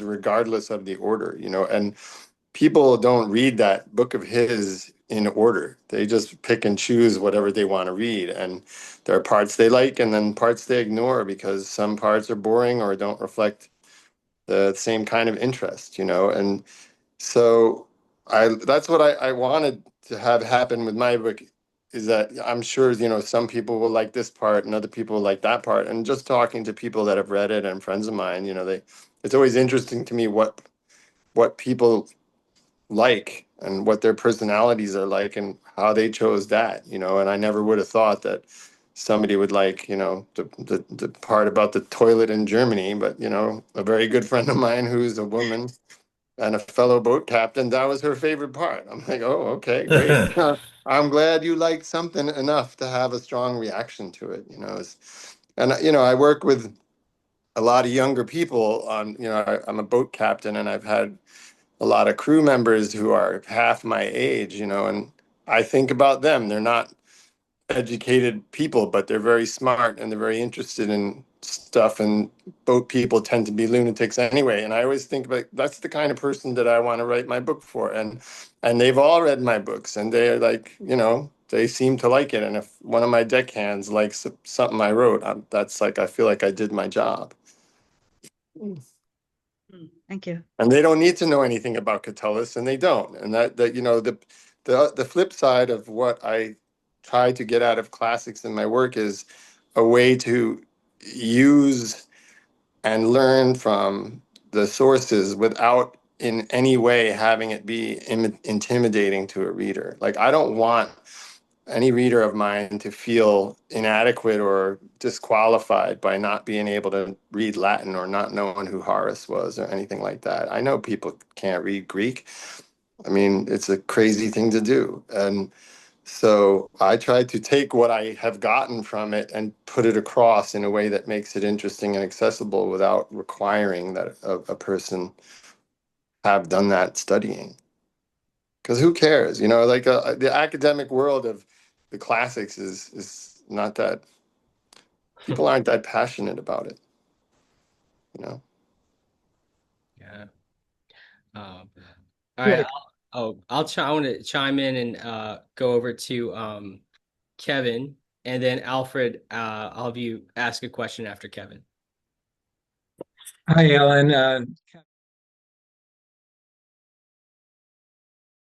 regardless of the order, and people don't read that book of his in order. They just pick and choose whatever they want to read. And there are parts they like and then parts they ignore because some parts are boring or don't reflect the same kind of interest, And so that's what I wanted to have happen with my book is that I'm sure, some people will like this part and other people will like that part. And just talking to people that have read it and friends of mine, it's always interesting to me what people like and what their personalities are like and how they chose that, and I never would have thought that somebody would like, the part about the toilet in Germany, but a very good friend of mine who's a woman and a fellow boat captain, that was her favorite part. I'm like, oh, okay, great. I'm glad you liked something enough to have a strong reaction to it, and I work with a lot of younger people on, I'm a boat captain and I've had a lot of crew members who are half my age, and I think about them. They're not educated people, but they're very smart and they're very interested in stuff. And boat people tend to be lunatics anyway. And I always think about that's the kind of person that I want to write my book for. And they've all read my books and they're like, they seem to like it. And if one of my deckhands likes something I wrote, that's like I feel like I did my job. Thank you. And they don't need to know anything about Catullus, and they don't. And that the flip side of what I try to get out of classics in my work is a way to use and learn from the sources without in any way having it be intimidating to a reader. Like I don't want any reader of mine to feel inadequate or disqualified by not being able to read Latin or not knowing who Horace was or anything like that. I know people can't read Greek. I mean, it's a crazy thing to do. And so I try to take what I have gotten from it and put it across in a way that makes it interesting and accessible without requiring that a person have done that studying. Because who cares? Like the academic world of the classics is not that people aren't that passionate about it. You know. Yeah. All right. I want to chime in and go over to Kevin, and then Alfred. I'll have you ask a question after Kevin. Hi, Ellen.